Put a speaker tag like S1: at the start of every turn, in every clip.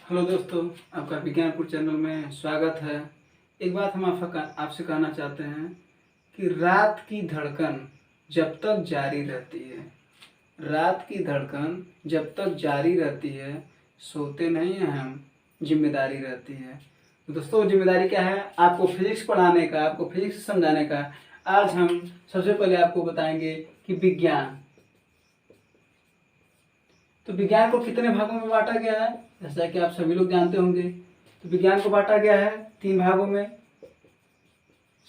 S1: Hello दोस्तों, आपका विज्ञानपुर channel में स्वागत है। एक बात हम आपसे कहना चाहते हैं कि रात की धड़कन जब तक जारी रहती है, रात की धड़कन जब तक जारी रहती है, सोते नहीं हैं हम, जिम्मेदारी रहती है। तो दोस्तों, जिम्मेदारी क्या है? आपको फिजिक्स पढ़ाने का, आपको फिजिक्स समझाने का। आज हम सबसे पहले आपको बताएंगे कि विज्ञान, तो विज्ञान को कितने भागों में बांटा गया है, जैसा कि आप सभी लोग जानते होंगे। तो विज्ञान को बांटा गया है 3 भागों में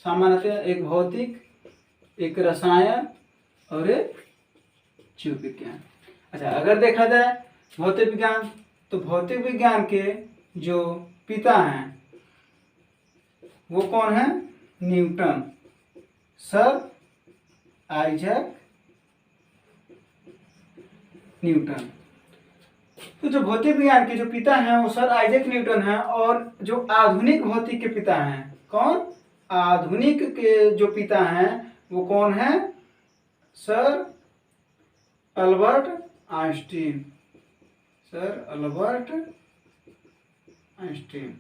S1: सामान्यतः, एक भौतिक, एक रसायन और एक जीव विज्ञान। अच्छा, अगर देखा जाए भौतिक विज्ञान, तो भौतिक विज्ञान के जो पिता हैं वो कौन है? Newton, sir Isaac Newton. तो जो भौतिक विज्ञान के जो पिता हैं वो सर आइजैक न्यूटन हैं। और जो आधुनिक भौतिक के पिता हैं, कौन? आधुनिक के जो पिता हैं वो कौन है? Sir Albert Einstein, sir Albert Einstein.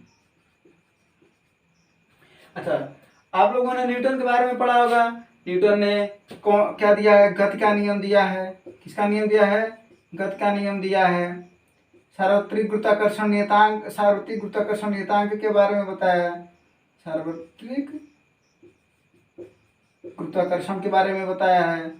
S1: अच्छा, आप लोगों ने न्यूटन के बारे में पढ़ा होगा। न्यूटन ने क्या दिया है? गति का नियम दिया है। किसका नियम दिया है? गति का नियम दिया है। सार्वत्रिक गुरुत्वाकर्षण नियतांक, सार्वत्रिक गुरुत्वाकर्षण नियतांक के बारे में बताया। सार्वत्रिक गुरुत्वाकर्षण के बारे में बताया है।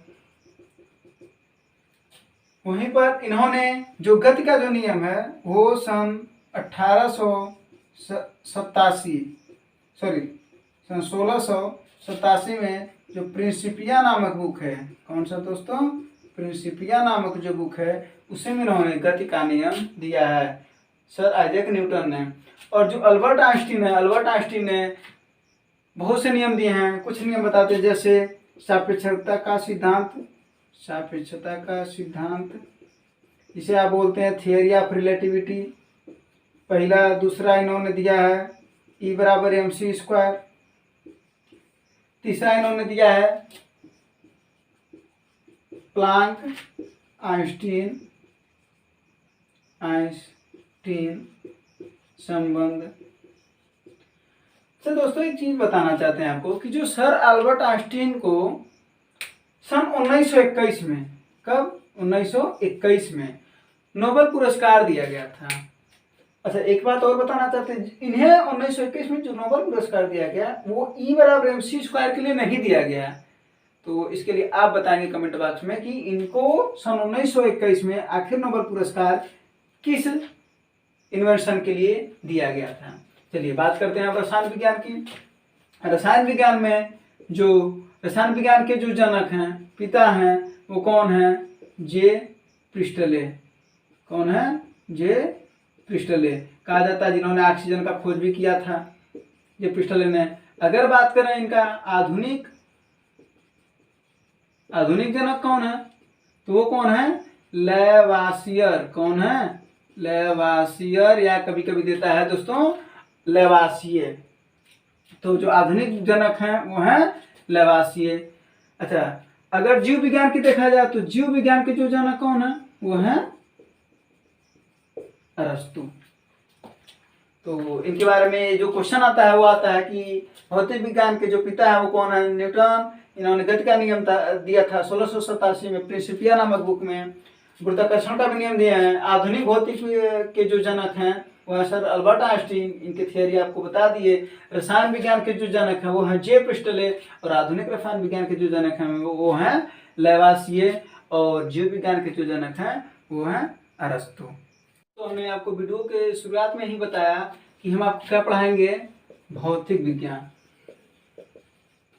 S1: वहीं पर इन्होंने जो गति का जो नियम है वो सन 1687 में जो प्रिंसिपिया नामक बुक है, कौन सा दोस्तों? प्रिंसिपिया नामक जो बुक है उसी में इन्होंने गति का नियम दिया है, सर आइजैक न्यूटन ने। और जो अल्बर्ट आइंस्टीन है, अल्बर्ट आइंस्टीन ने बहुत से नियम दिए हैं। कुछ नियम बताते हैं, जैसे सापेक्षता का सिद्धांत, सापेक्षता का सिद्धांत जिसे आप बोलते हैं थियरी ऑफ रिलेटिविटी। पहला, दूसरा इन्होंने दिया है E बराबर mc²। तीसरा इन्होंने दिया है प्लांक आइंस्टीन संबंध। तो दोस्तों, एक चीज बताना चाहते हैं आपको कि जो सर अल्बर्ट आइंस्टीन को सन 1921 में, कब? 1921 में नोबेल पुरस्कार दिया गया था। अच्छा, एक बात और बताना चाहते हैं, इन्हें 1921 में जो नोबेल पुरस्कार दिया गया वो E बराबर mc² के लिए नहीं दिया गया। तो इसके लिए आप बताएंगे कमेंट बॉक्स में कि इनको सन 1921 में आखिर नोबेल पुरस्कार किस इन्वेंशन के लिए दिया गया था। चलिए बात करते हैं रसायन विज्ञान की। रसायन विज्ञान में जो रसायन विज्ञान के जो जनक हैं, पिता हैं, वो कौन है? जे प्रिस्टले। कौन है? जे प्रिस्टले कहा जाता है, जिन्होंने ऑक्सीजन का खोज भी किया था, जे प्रिस्टले ने। अगर बात करें इनका आधुनिक जनक कौन है, तो वो कौन है? लेवासियर। कौन है? लेवासियर, या कभी कभी देता है दोस्तों लेवासिए। तो जो आधुनिक जनक हैं वो हैं लेवासिए। अच्छा, अगर जीव विज्ञान की देखा जाए तो जीव विज्ञान के जो जनक कौन है? वो है अरस्तु। तो इनके बारे में जो क्वेश्चन आता है वो आता है कि भौतिक विज्ञान के जो पिता है वो कौन है? न्यूटन। इन्होंने गति का नियम दिया था 1687 में प्रिंसिपिया नामक बुक में। गुरुत्वाकर्षण का भी नियम दिया है। आधुनिक भौतिक के जो जनक हैं वह सर अल्बर्ट आइंस्टीन, इनके थियरी आपको बता दिए। रसायन विज्ञान के जो जनक हैं वो हैं जे प्रिस्टले, और आधुनिक रसायन विज्ञान के जो जनक हैं वो हैं लेवासिए, और जीव विज्ञान के जो जनक हैं वो हैं अरस्तु। तो हमने आपको वीडियो के शुरुआत में ही बताया कि हम आपको क्या पढ़ाएंगे? भौतिक विज्ञान।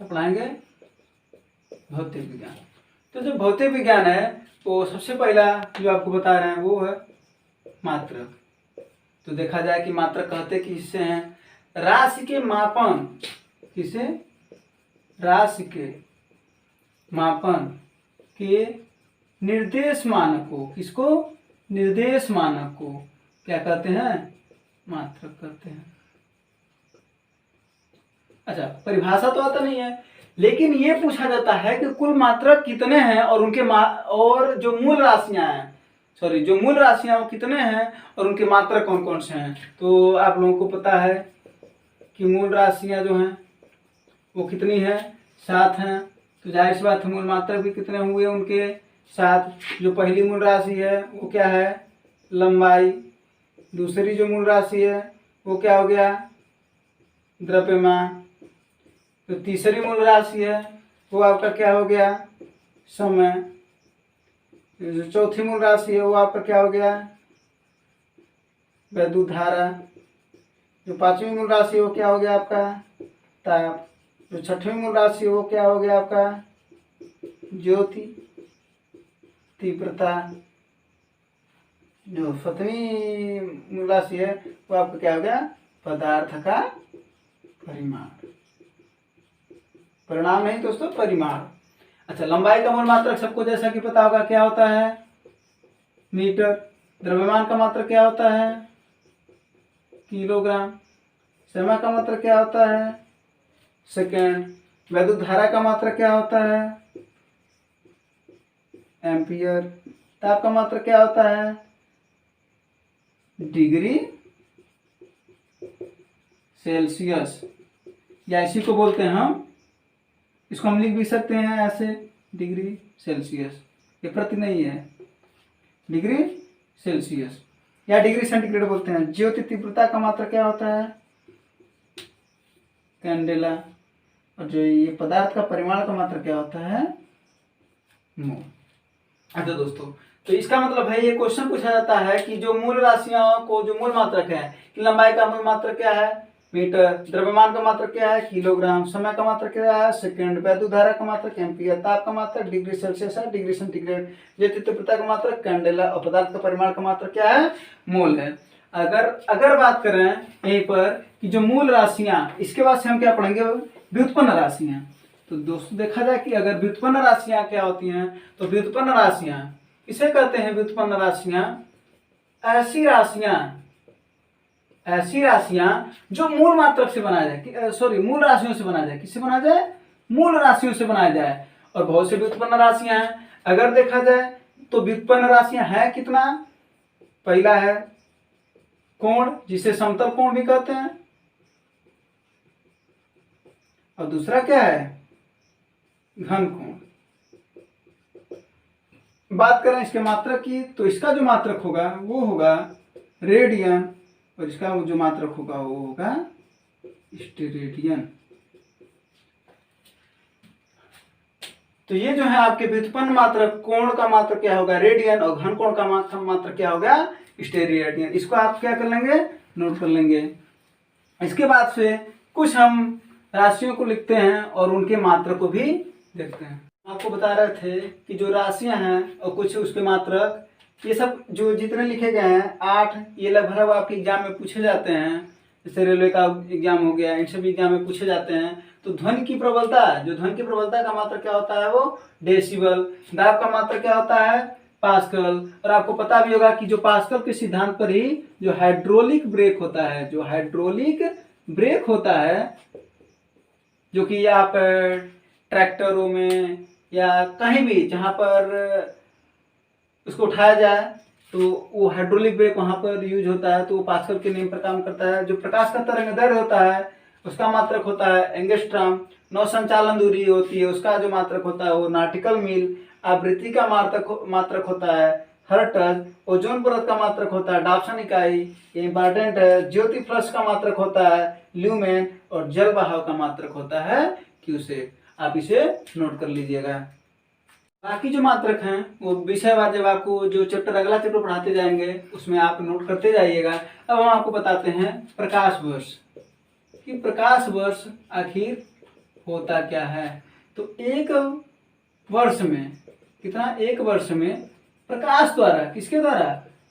S1: क्या पढ़ाएंगे? भौतिक विज्ञान। तो जो भौतिक विज्ञान है तो सबसे पहला जो आपको बता रहे हैं वो है मात्रक। तो देखा जाए कि मात्रक कहते किससे हैं? राशि के मापन। किसे? राशि के मापन के निर्देश मानक को, किसको? निर्देश मानक को क्या कहते हैं? मात्रक कहते हैं। अच्छा, परिभाषा तो आता नहीं है, लेकिन ये पूछा जाता है कि कुल मात्रक कितने हैं और उनके और जो मूल राशियां हैं सॉरी जो मूल राशियां वो कितने हैं और उनके मात्रक कौन कौन से हैं। तो आप लोगों को पता है कि मूल राशियां जो हैं वो कितनी है, 7 हैं। तो जाहिर सी बात है मूल मात्रक भी कितने हुए उनके 7। जो पहली मूल राशि है वो क्या है, लंबाई। दूसरी जो मूल राशि है वो क्या हो गया, द्रव्यमान। तो तीसरी मूल राशि है वो आपका क्या हो गया, समय। जो चौथी मूल राशि है वो आपका क्या हो गया, वैद्युत धारा। जो पांचवी मूल राशि है वो क्या हो गया आपका, ताप। जो छठवीं मूल राशि है वो क्या हो गया आपका, ज्योति, तीव्रता। जो सातवीं मूल राशि है वो आपका क्या हो गया, पदार्थ का परिमाण। परिणाम नहीं दोस्तों, परिमाण। अच्छा, लंबाई का मूल मात्रक सबको जैसा कि पता होगा क्या होता है, मीटर। द्रव्यमान का मात्रक क्या होता है, किलोग्राम। समय का मात्रक क्या होता है, सेकेंड। वैद्युत धारा का मात्रक क्या होता है, एम्पियर। ताप का मात्रक क्या होता है, डिग्री सेल्सियस, या इसी को बोलते हैं हम, इसको हम लिख भी सकते हैं ऐसे, डिग्री सेल्सियस। ये प्रति नहीं है, डिग्री सेल्सियस या डिग्री सेंटीग्रेड बोलते हैं। ज्योति तीव्रता का मात्रक क्या होता है, कैंडेला। और जो ये पदार्थ का परिमाण का मात्रक क्या होता है, मोल। अच्छा दोस्तों, तो इसका मतलब है ये क्वेश्चन पूछा जाता है कि जो मूल राशियों को जो मूल मात्रक है कि लंबाई का मूल मात्रक क्या है, मीटर। द्रव्यमान का मात्रक क्या है, किलोग्राम। समय का मात्रक क्या है, सेकंड। वैद्युत धारा का मात्रक एम्पियर। ताप का मात्रक डिग्री सेल्सियस है, डिग्री सेंटीग्रेड। ज्योति तीव्रता का मात्रक कैंडेला। और पदार्थ का परिमाण का मात्रक क्या है, मोल है। अगर बात करें यहीं पर कि जो मूल राशियां, इसके बाद से हम क्या पढ़ेंगे, व्युत्पन्न राशियां। तो दोस्तों देखा जाए कि अगर व्युत्पन्न राशियां क्या होती हैं, तो व्युत्पन्न राशियां इसे कहते हैं, व्युत्पन्न राशियां ऐसी राशियां जो मूल मात्रक से बनाया जाए, सॉरी मूल राशियों से बनाया जाए। किससे बनाया जाए, मूल राशियों से बनाया जाए। और बहुत से व्युत्पन्न राशियां हैं। अगर देखा जाए तो व्युत्पन्न राशियां हैं कितना, पहला है कोण, जिसे समतल कोण भी कहते हैं। और दूसरा क्या है, घन कोण। बात करें इसके मात्रक की, तो इसका जो मात्रक होगा वो होगा रेडियन, और इसका जो मात्रक होगा वो होगा स्टेरेडियन। तो ये जो है आपके व्युत्पन्न मात्रक, कोण का मात्रक क्या होगा, रेडियन। और घन कोण का मात्रक क्या होगा, स्टेरेडियन। इसको आप क्या कर लेंगे, नोट कर लेंगे। इसके बाद से कुछ हम राशियों को लिखते हैं और उनके मात्रक को भी देखते हैं। आपको बता रहे थे कि जो राशियां हैं और कुछ उसके मात्रक, ये सब जो जितने लिखे गए हैं 8, ये लगभग आपके एग्जाम में पूछे जाते हैं। जैसे रेलवे का एग्जाम हो गया, इन सभी एग्जाम में पूछे जाते हैं। तो ध्वनि की प्रबलता, जो ध्वनि की प्रबलता का मात्रक क्या होता है, वो डेसिबल। दाब का मात्रक क्या होता है, पास्कल। और आपको पता भी होगा कि जो पास्कल के सिद्धांत पर ही जो हाइड्रोलिक ब्रेक होता है, जो हाइड्रोलिक ब्रेक होता है, जो कि आप ट्रैक्टरों में या कहीं भी जहां पर उसको उठाया जाए तो वो हाइड्रोलिक ब्रेक वहां पर यूज होता है। तो वो पास्कल के नियम पर काम करता है। जो प्रकाश का तरंगदैर्घ्य होता है उसका मात्रक होता है एंगस्ट्रॉम। नौ संचालन दूरी होती है उसका जो मात्रक होता है वो नाटिकल मील। आवृत्ति का मात्रक होता है हर्ट्ज। ओजोन परत का मात्रक होता है डॉप्सन इकाई, ये इंपॉर्टेंट है। ज्योति फ्लक्स का मात्रक होता है ल्यूमेन। और जल बहाव का मात्रक होता है क्यूसेक। आप इसे नोट कर लीजिएगा। बाकी जो मात्रक हैं वो विषयवार जब आपको जो चैप्टर अगला चैप्टर पढ़ाते जाएंगे उसमें आप नोट करते जाइएगा। अब हम आपको बताते हैं प्रकाश वर्ष, कि प्रकाश वर्ष आखिर होता क्या है। तो एक वर्ष में कितना, एक वर्ष में प्रकाश द्वारा, किसके द्वारा,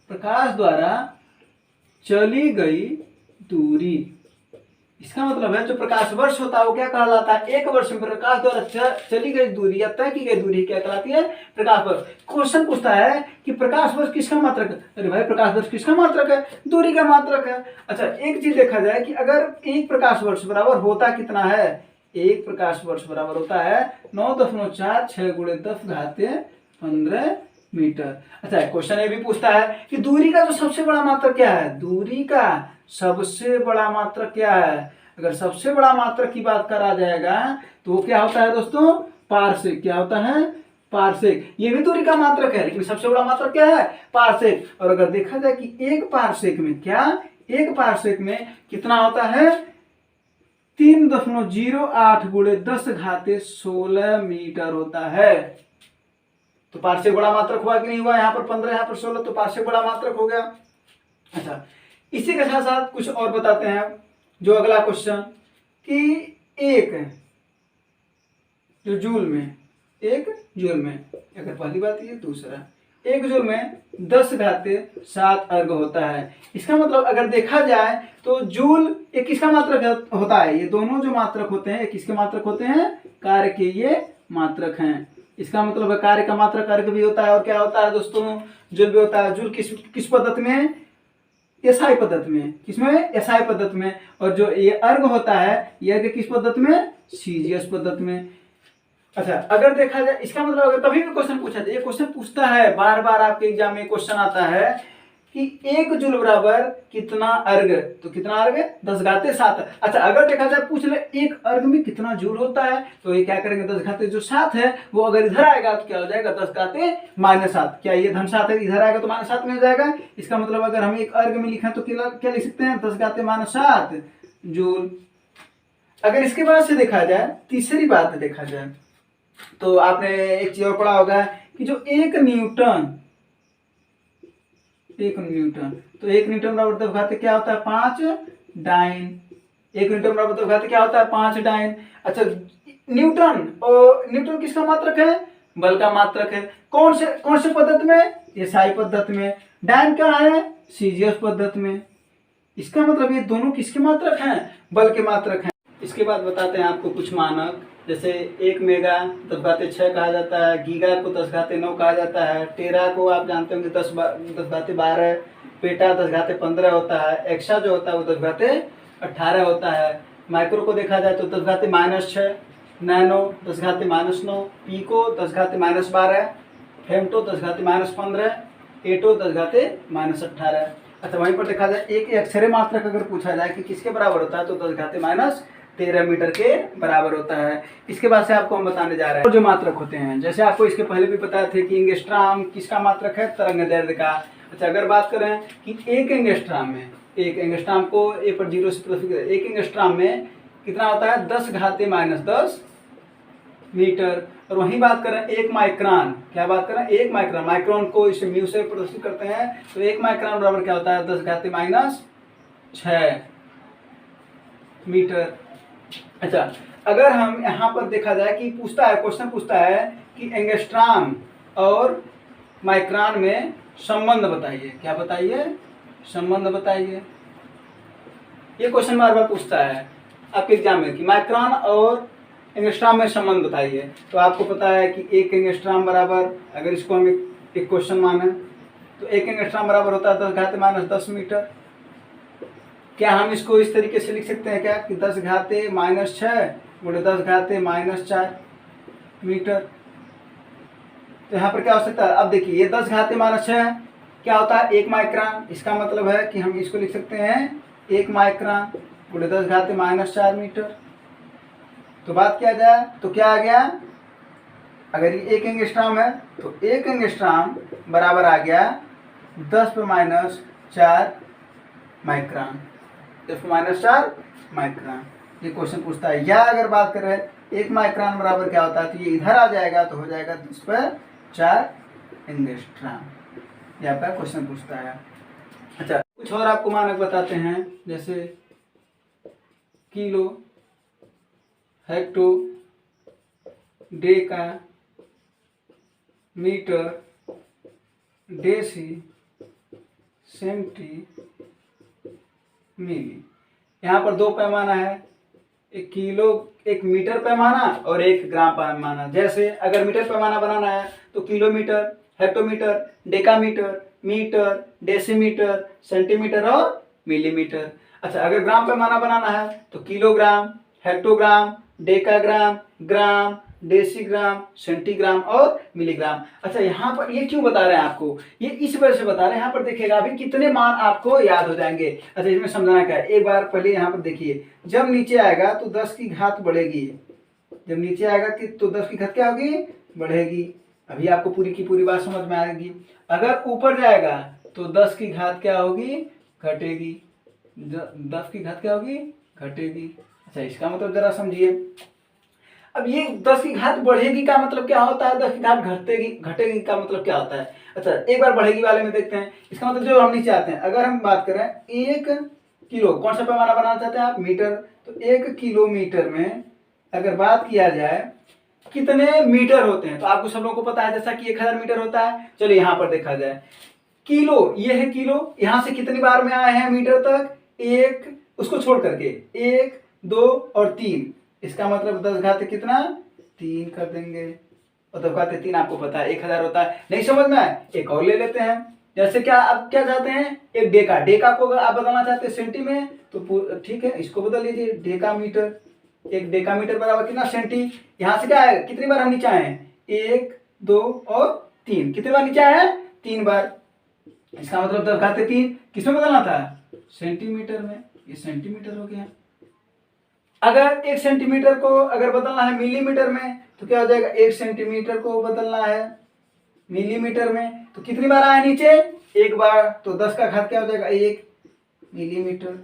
S1: प्रकाश द्वारा चली गई दूरी, इसका मतलब है जो प्रकाश वर्ष होता है वो क्या कहलाता है, एक वर्ष में प्रकाश द्वारा चली गई दूरी या तय की गई दूरी क्या कहलाती है, प्रकाश वर्ष। क्वेश्चन पूछता है कि प्रकाश वर्ष किसका मात्रक है। अरे भाई प्रकाश वर्ष किसका मात्रक है, दूरी का मात्रक है। अच्छा एक चीज देखा जाए कि अगर एक प्रकाश वर्ष बराबर होता कितना है, एक प्रकाश वर्ष बराबर होता है 9.46 × 10⁻15 मीटर। अच्छा, क्वेश्चन ये भी पूछता है कि दूरी का जो सबसे बड़ा मात्रक क्या है, दूरी का सबसे बड़ा मात्रक क्या है। अगर सबसे बड़ा मात्रक की बात करा जाएगा तो वो क्या होता है दोस्तों, पारसेक। क्या होता है, पारसेक। ये भी दूरी का मात्रक है, लेकिन सबसे बड़ा मात्रक क्या है, पारसेक। और अगर देखा जाए कि एक पारसेक में क्या, एक पारसेक में कितना होता है, 3.08 गुणे 10⁻16 मीटर होता है। तो पारसेक बड़ा मात्रक हुआ कि नहीं हुआ, यहाँ पर 15, यहाँ पर 16, तो पारसेक बड़ा मात्रक हो गया। अच्छा, इसी के साथ साथ कुछ और बताते हैं। जो अगला क्वेश्चन कि एक जो जूल में, एक जूल में, अगर पहली बात ये, दूसरा एक जूल में 10⁻7 अर्ग होता है। इसका मतलब अगर देखा जाए तो जूल एक किसका मात्रक होता है, ये दोनों जो मात्रक होते हैं ये किसके मात्रक होते हैं, कार्य के ये मात्रक हैं। इसका मतलब है कार्य का मात्रक अर्ग भी होता है, और क्या होता है दोस्तों, जूल भी होता है। जूल किस पद्धति में, एसआई पद्धति में। किसमें, एसआई पद्धति में। और जो ये अर्ग होता है ये अर्ग किस पद्धति में, सीजीएस पद्धति में। अच्छा, अगर देखा जाए इसका मतलब अगर कभी भी क्वेश्चन पूछा जाए, ये क्वेश्चन पूछता है बार बार आपके एग्जाम में क्वेश्चन आता है कि एक जूल बराबर कितना अर्ग, तो कितना अर्ग, 10⁻7। अच्छा, अगर देखा जाए पूछ ले एक अर्ग में कितना जूल होता है, तो ये क्या करेंगे, 10⁻7 है वो अगर इधर आएगा तो क्या हो जाएगा, 10⁻7। क्या ये धन 7 है, इधर आएगा तो -7 मिल जाएगा। इसका मतलब अगर हम एक अर्ग में लिखें तो क्या लिख सकते हैं, 10⁻7 जूल। अगर इसके बाद से देखा जाए, तीसरी बात देखा जाए, तो आपने एक चीज और पढ़ा होगा कि जो एक न्यूटन, तो 1 न्यूटन बराबर 10 क्या होता है, 5 डाइन। 1 न्यूटन बराबर 10 क्या होता है, 5 डाइन। अच्छा, न्यूटन, और न्यूटन किसका मात्रक है, बल का मात्रक है। कौन से पद्धति में, एसआई पद्धति में। डाइन क्या है, सीजीएस पद्धति में। इसका मतलब ये दोनों किसके मात्रक हैं, बल के मात्रक हैं। इसके बाद बताते हैं आपको कुछ मानक, जैसे 1 मेगा 10⁻6 कहा जाता है, गीगा को 10⁻9 कहा जाता है, टेरा को आप जानते होंगे 10⁻12, पेटा 10⁻15 होता है, एक्सा जो होता है वो 10⁻18 होता है। माइक्रो को देखा जाए तो 10⁻6, नैनो 10⁻9, पीको 10⁻12, फेमटो 10⁻15, एटो 10⁻18। अच्छा, वहीं पर देखा जाए एक अक्षरे मात्रक अगर पूछा जाए कि किसके बराबर होता है, तो 10⁻13 मीटर के बराबर होता है। इसके बाद से आपको हम बताने जा रहे हैं जो मात्रक होते हैं। जैसे आपको इसके पहले भी पता थे कि एंगस्ट्राम किसका मात्रक है, तरंग दैर्ध्य का। अच्छा, अगर बात करें कि एक एंगस्ट्राम में, एक एंगस्ट्राम को ए पर 0 से प्रतिस्थापित, एक एंगस्ट्राम में कितना होता है, 10⁻10 मीटर। और वहीं बात करें एक माइक्रोन, क्या बात करें, एक माइक्रोन, माइक्रोन को इसे म्यू से प्रदर्शित करते हैं, तो एक माइक्रोन बराबर क्या होता है, 10⁻6 मीटर। अच्छा, अगर हम यहाँ पर देखा जाए कि पूछता है, क्वेश्चन पूछता है कि एंगस्ट्राम और माइक्रोन में संबंध बताइए। क्या बताइए, संबंध बताइए। ये क्वेश्चन बार बार पूछता है आपके एग्जाम में कि माइक्रोन और एंगस्ट्राम में संबंध बताइए। तो आपको पता है कि एक एंगस्ट्राम बराबर, अगर इसको हम एक क्वेश्चन माने तो एक एंगस्ट्राम बराबर होता है 10⁻10 मीटर। क्या हम इसको इस तरीके से लिख सकते हैं क्या कि 10⁻6 गुणे 10⁻4 मीटर। तो यहाँ पर क्या हो सकता है, अब देखिए ये 10⁻6 क्या होता है, 1 माइक्रोन। इसका मतलब है कि हम इसको लिख सकते हैं 1 माइक्रोन गुणे 10⁻4 मीटर। तो बात किया जाए तो क्या आ गया, अगर ये 1 एंगस्ट्राम है तो 1 एंगस्ट्राम बराबर आ गया 10⁻4 माइक्रोन, 10⁻4 माइक्रोन। ये क्वेश्चन पूछता है। या अगर बात करें 1 माइक्रोन बराबर क्या होता है, तो ये इधर आ जाएगा तो हो जाएगा 10⁻4 एंगस्ट्राम। ये आपका क्वेश्चन पूछता है। अच्छा, कुछ और आपको मानक बताते हैं, जैसे kilo, hecto, deca, metre, deci, centi, milli. यहाँ पर 2 पैमाना है, एक किलो, एक मीटर पैमाना और एक ग्राम पैमाना। जैसे अगर मीटर पैमाना बनाना है तो kilometre, hectometre, decametre, metre, decimetre, centimetre और मिलीमीटर। अच्छा, अगर ग्राम पैमाना बनाना है तो kilogram, hectogram, decagram, gram, decigram, centigram और मिलीग्राम। अच्छा, यहाँ पर ये क्यों बता रहे हैं आपको, ये इस वजह से बता रहे हैं, यहाँ पर देखिएगा अभी कितने मान आपको याद हो जाएंगे। अच्छा, इसमें समझाना क्या है, एक बार पहले यहाँ पर देखिए, जब नीचे आएगा तो 10 की घात बढ़ेगी, जब नीचे आएगा कि तो 10 की घात क्या होगी, बढ़ेगी। अभी आपको पूरी की पूरी बात समझ में आएगी। अगर ऊपर जाएगा तो 10 की घात क्या होगी, घटेगी। 10 की घात क्या होगी, घटेगी। अच्छा, इसका मतलब जरा समझिए। अब ये 10 की घात बढ़ेगी का मतलब क्या होता है, 10 की घात घटेगी घटेगी का मतलब क्या होता है। अच्छा, एक बार बढ़ेगी वाले में देखते हैं। इसका मतलब जो हम नीचे आते हैं, अगर हम बात करें 1 किलो, कौन सा पैमाना बनाना चाहते हैं आप, मीटर, तो 1 किलोमीटर में अगर बात किया जाए कितने मीटर होते हैं, तो आपको सब लोगों को पता है जैसा कि 1000 मीटर होता है। चलिए यहाँ पर देखा जाए, किलो, ये है किलो, यहां से कितनी बार में आए हैं मीटर तक, 1, उसको छोड़ करके 1, 2 और 3, इसका मतलब 10 घात कितना, 3 कर देंगे। और 10 घात 3 आपको पता है 1000 होता है। नहीं समझ में आए, एक और ले लेते हैं। जैसे क्या, अब क्या चाहते हैं, एक डेका, डेका को अगर आप बदलना चाहते हैं सेंटी में तो ठीक है, इसको बदल लीजिए, डेका मीटर। एक डेका मीटर बराबर कितना, सेंटी। यहाँ से क्या है, कितनी बार हम नीचे आए हैं, 1, 2 और 3, कितनी बार नीचे आए हैं, 3 बार। इसका मतलब 10 घाते 3 किसमें बदलना था, सेंटीमीटर में। ये सेंटीमीटर हो गया। अगर 1 सेंटीमीटर को अगर बदलना है मिलीमीटर में तो क्या हो जाएगा, 1 सेंटीमीटर को बदलना है मिलीमीटर में तो कितनी बार आए नीचे, 1 बार, तो 10 का घात क्या हो जाएगा, 1 मिलीमीटर।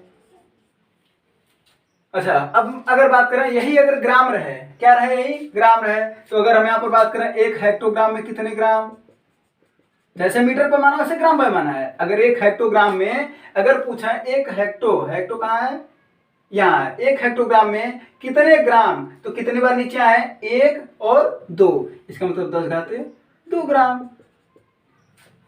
S1: अच्छा, अब अगर बात करें यही अगर ग्राम रहे, क्या रहे, यही ग्राम रहे, तो अगर हम यहाँ पर बात करें 1 हेक्टोग्राम में कितने ग्राम, जैसे मीटर पैमाना वैसे ग्राम पैमाना है। अगर 1 हेक्टोग्राम में अगर पूछा 1 हेक्टो कहाँ है, यहाँ है, 1 हेक्टोग्राम में कितने ग्राम, तो कितनी बार नीचे आए, 1 और 2, इसका मतलब 10 घाते 2 ग्राम।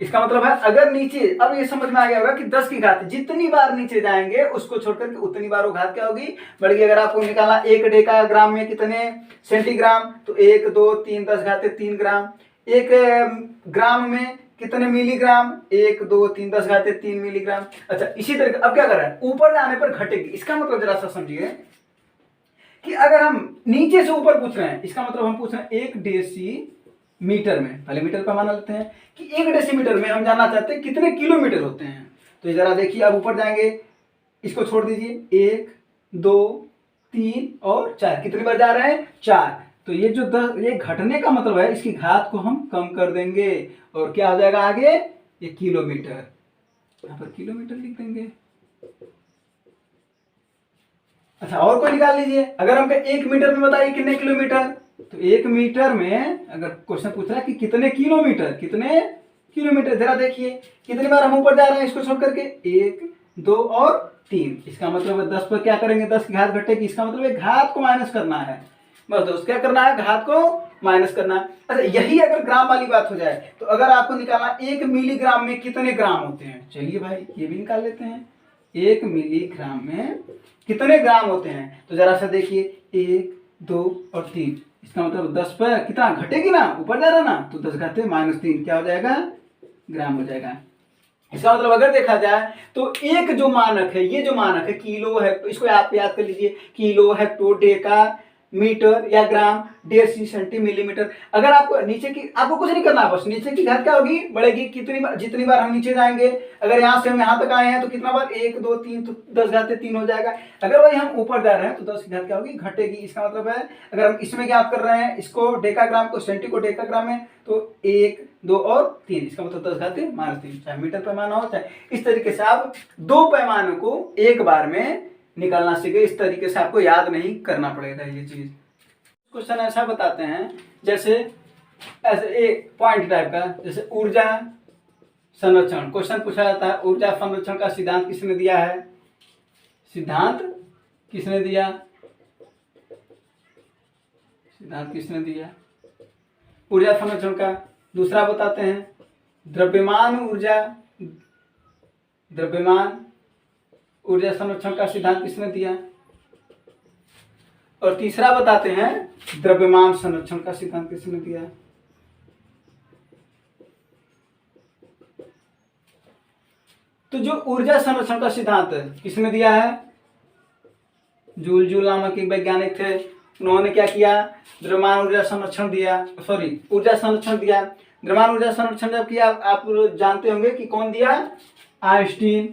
S1: इसका मतलब है अगर नीचे, अब ये समझ में आ गया होगा कि 10 की घात जितनी बार नीचे जाएंगे उसको छोड़कर के उतनी बार वो घात क्या होगी, बढ़ेगी। अगर आपको निकालना 1 डेका ग्राम में कितने सेंटीग्राम, तो 1, 2, 3, 10 घाते 3 ग्राम। 1 ग्राम में कितने मिलीग्राम, 1, 2, 3, 10 घाते 3 मिलीग्राम। अच्छा, इसी तरीके अब क्या कर रहा है, ऊपर जाने पर घटेगी। इसका मतलब जरा सा समझिए कि अगर हम नीचे से ऊपर पूछ रहे हैं, इसका मतलब हम पूछ रहे हैं 1 डेसी मीटर में, पहले मीटर पैमाना लेते हैं कि 1 डेसीमीटर में हम जानना चाहते हैं कितने किलोमीटर होते हैं। तो जरा देखिए, अब ऊपर जाएंगे, इसको छोड़ दीजिए, 1, 2, 3 और 4, कितनी बार जा रहे हैं, 4। तो ये जो 10, ये घटने का मतलब है इसकी घात को हम कम कर देंगे और क्या हो जाएगा आगे, ये किलोमीटर, यहाँ पर किलोमीटर लिख देंगे। अच्छा, और कोई निकाल लीजिए। अगर हमको 1 मीटर में बताइए कितने किलोमीटर, तो 1 मीटर में अगर क्वेश्चन पूछ रहा है कि कितने किलोमीटर, कितने किलोमीटर, जरा देखिए कितनी बार हम ऊपर जा रहे हैं इसको छोड़ करके, 1, 2 और 3, इसका मतलब है 10 पर क्या करेंगे, 10 की घात घटेगी। इसका मतलब है घात को माइनस करना है, बस दोस्त क्या करना है, घात को माइनस करना है। अच्छा, यही अगर ग्राम वाली बात हो जाए तो अगर आपको निकालना 1 मिलीग्राम में कितने ग्राम होते हैं, चलिए भाई ये भी निकाल लेते हैं। 1 मिलीग्राम में कितने ग्राम होते हैं, तो जरा सा देखिए, 1, 2 और 3, इसका मतलब 10 पर कितना घटेगी ना, ऊपर जा रहा ना, तो 10 घाते -3 क्या हो जाएगा, ग्राम हो जाएगा। इसका मतलब अगर देखा जाए तो एक जो मानक है, ये जो मानक है किलो है, तो इसको आप याद कर लीजिए, किलो, हेक्टो, डेका, मीटर या ग्राम, डेसी, सेंटी, मिलीमीटर। अगर आपको नीचे की, आपको कुछ नहीं करना, बस नीचे की घात क्या होगी, बढ़ेगी। कितनी बार, जितनी बार हम नीचे जाएंगे, अगर यहाँ से हम यहाँ तक आए हैं तो कितना बार, 1, 2, 3, तो 10 घाते 3 हो जाएगा। अगर वही हम ऊपर जा रहे हैं तो 10 की घात क्या होगी, घटेगी। इसका मतलब है अगर हम इसमें ज्ञात कर रहे हैं, इसको डेकाग्राम को, सेंटी को डेकाग्राम में, तो 1, 2 और 3, इसका मतलब 10 घाते -3, चाहे मीटर पैमाना हो चाहे। इस तरीके से आप 2 पैमानों को एक बार में निकालना सीखे। इस तरीके से आपको याद नहीं करना पड़ेगा ये चीज। क्वेश्चन ऐसा बताते हैं जैसे ऐसे एक पॉइंट टाइप का, जैसे ऊर्जा संरक्षण क्वेश्चन पूछा जाता है। ऊर्जा संरक्षण का सिद्धांत किसने दिया है, सिद्धांत किसने दिया, सिद्धांत किसने दिया ऊर्जा संरक्षण का। दूसरा बताते हैं द्रव्यमान ऊर्जा संरक्षण का सिद्धांत किसने दिया। और तीसरा बताते हैं द्रव्यमान संरक्षण का सिद्धांत किसने दिया। तो जो ऊर्जा संरक्षण का सिद्धांत किसने दिया है, जूल नामक एक वैज्ञानिक थे, उन्होंने क्या किया, द्रव्यमान ऊर्जा संरक्षण दिया, सॉरी ऊर्जा संरक्षण दिया। द्रव्यमान ऊर्जा संरक्षण जब किया, आप जानते होंगे कि कौन दिया, आइंस्टीन।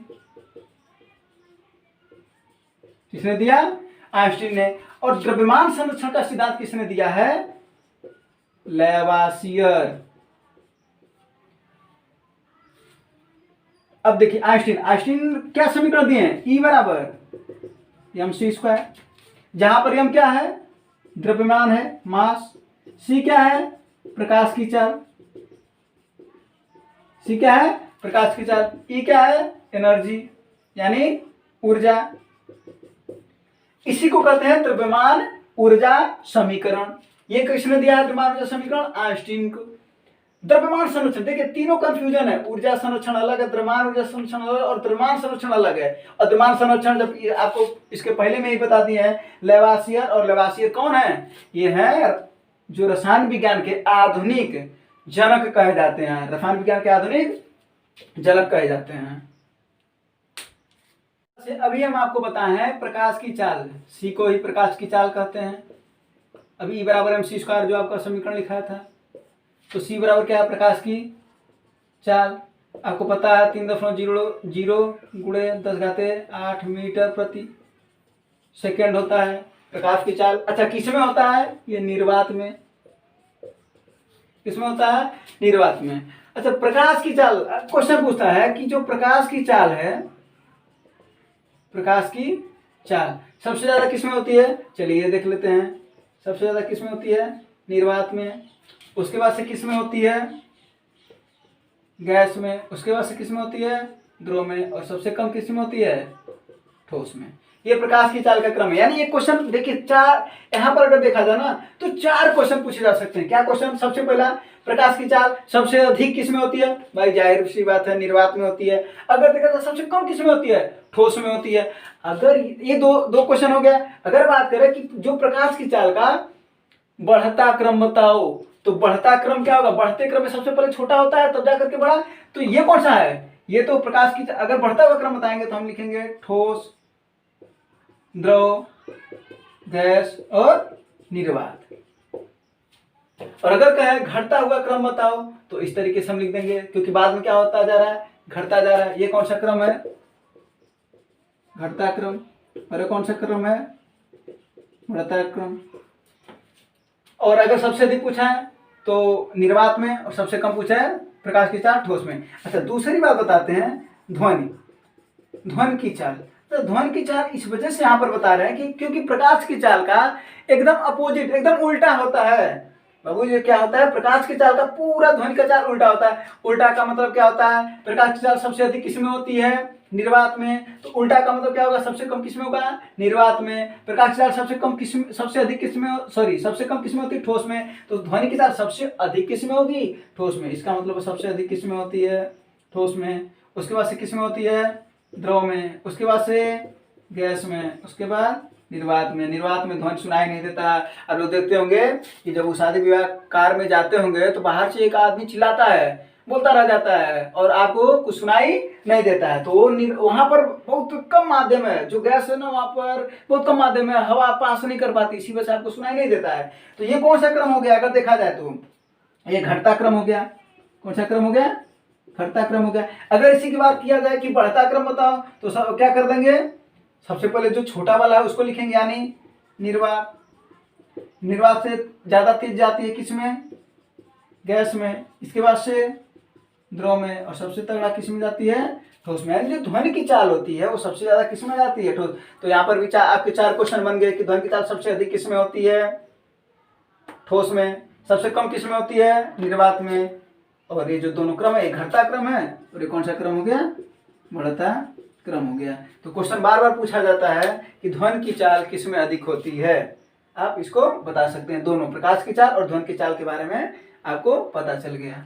S1: किसने दिया, आइंस्टीन ने। और द्रव्यमान संरक्षण का सिद्धांत किसने दिया है, लेवासियर। अब देखिए आइंस्टीन क्या समीकरण दिए हैं, E बराबर mc², जहां पर m क्या है, द्रव्यमान है, मास, c क्या है, प्रकाश की चाल, c क्या है, प्रकाश की चाल, E क्या है, एनर्जी यानी ऊर्जा। इसी को कहते हैं द्रव्यमान ऊर्जा समीकरण। ये किसने दिया है द्रव्यमान ऊर्जा समीकरण, आइंस्टीन को। द्रव्यमान संरक्षण, देखिए तीनों कंफ्यूजन है, ऊर्जा संरक्षण अलग है, द्रव्यमान ऊर्जा संरक्षण अलग है और द्रव्यमान संरक्षण अलग है। और द्रव्यमान संरक्षण जब आपको इसके पहले में ही बता दिए हैं, लेवासियर। और लेवासियर कौन है, ये है जो रसायन विज्ञान के आधुनिक जनक कहे जाते हैं, रसायन विज्ञान के आधुनिक जनक कहे जाते हैं। अभी हम आपको बताए हैं प्रकाश की चाल, सी को ही प्रकाश की चाल कहते हैं। अभी E बराबर mc² जो आपका समीकरण लिखा था, तो C बराबर क्या है, प्रकाश की चाल। आपको पता है 3.00 गुणे 10⁸ मीटर प्रति सेकेंड होता है प्रकाश की चाल। अच्छा किसमें होता है, ये निर्वात में। किसमें होता है, निर्वात में। अच्छा प्रकाश की चाल, क्वेश्चन पूछता है कि जो प्रकाश की चाल है, प्रकाश की चाल सबसे ज्यादा किसमें होती है, चलिए देख लेते हैं। सबसे ज्यादा किसमें होती है, निर्वात में। उसके बाद से किसमें होती है, गैस में। उसके बाद से किसमें होती है, द्रव में। और सबसे कम किसमें होती है, ठोस में। ये प्रकाश की चाल का क्रम है। यानी ये क्वेश्चन देखिए चार, यहाँ पर अगर देखा जाए ना तो 4 क्वेश्चन पूछे जा सकते हैं। क्या क्वेश्चन, सबसे पहला प्रकाश की चाल सबसे अधिक किसमें होती है, भाई जाहिर सी बात है निर्वात में होती है। अगर देखा जाए सबसे कम किसमें होती है, ठोस में होती है। अगर ये दो क्वेश्चन हो गया। अगर बात करें कि जो प्रकाश की चाल का बढ़ता क्रम बताओ, तो बढ़ता क्रम क्या होगा, बढ़ते क्रम में सबसे पहले छोटा होता है तब जाकर के बड़ा। तो ये कौन सा है, ये तो प्रकाश की, अगर बढ़ता हुआ क्रम बताएंगे तो हम लिखेंगे ठोस, द्रव, गैस और निर्वात। और अगर कहे घटता हुआ क्रम बताओ तो इस तरीके से हम लिख देंगे, क्योंकि बाद में क्या होता जा रहा है, घटता जा रहा है। ये कौन सा क्रम है, घटता क्रम। और कौन सा क्रम है, बढ़ता क्रम। और अगर सबसे अधिक पूछा है तो निर्वात में, और सबसे कम पूछा है प्रकाश की चाल, ठोस में। अच्छा दूसरी बात बताते हैं, ध्वनि की चाल। तो ध्वनि की चाल इस वजह से यहाँ पर बता रहे हैं कि क्योंकि प्रकाश की चाल का एकदम अपोजिट, एकदम उल्टा होता है। बाबू ये क्या होता है, प्रकाश की चाल का पूरा ध्वनि का चाल उल्टा होता है। उल्टा का मतलब क्या होता है, प्रकाश की चाल सबसे अधिक किसमें होती है, निर्वात में। तो उल्टा का मतलब क्या होगा, सबसे कम किसमें होगा, निर्वात में। प्रकाश की चाल सबसे कम किसमें, सबसे अधिक किसमें, सॉरी सबसे कम किसमें होती है, ठोस में। तो ध्वनि की चाल सबसे अधिक किसमें होगी, ठोस में। इसका मतलब सबसे अधिक किसमें होती है, ठोस में। उसके बाद से किसमें होती है, द्रव में। उसके बाद से गैस में। उसके बाद निर्वात में। निर्वात में ध्वनि सुनाई नहीं देता। अब लोग देखते होंगे कि जब वो शादी विवाह कार में जाते होंगे तो बाहर से एक आदमी चिल्लाता है, बोलता रह जाता है और आपको कुछ सुनाई नहीं देता है। तो वहां पर बहुत कम माध्यम है, जो गैस है ना वहां पर बहुत कम माध्यम है, हवा पास नहीं कर पाती, इसी वजह से आपको सुनाई नहीं देता है। तो ये कौन सा क्रम हो गया, अगर देखा जाए तो ये घटता क्रम हो गया। कौन सा क्रम हो गया, घटता क्रम हो गया। अगर इसी की बात किया जाए कि बढ़ता क्रम बताओ तो क्या कर देंगे, सबसे पहले जो छोटा वाला है उसको लिखेंगे, यानी निर्वात। निर्वात से ज्यादा तेज जाती है किसमें, गैस में। इसके बाद से द्रव में। और सबसे तगड़ा किसमें जाती है, ठोस में। यानी जो ध्वनि की चाल होती है वो सबसे ज्यादा किसमें जाती है, ठोस। तो यहाँ पर भी आपके 4 क्वेश्चन बन गए कि ध्वनि की चाल सबसे अधिक किसमें होती है, ठोस में। सबसे कम किसमें होती है, निर्वात में। और ये जो दोनों क्रम है, एक घटता क्रम है और ये कौन सा क्रम हो गया, बढ़ता क्रम हो गया। तो क्वेश्चन बार बार पूछा जाता है कि ध्वनि की चाल किसमें अधिक होती है। आप इसको बता सकते हैं, दोनों प्रकाश की चाल और ध्वनि की चाल के बारे में आपको पता चल गया।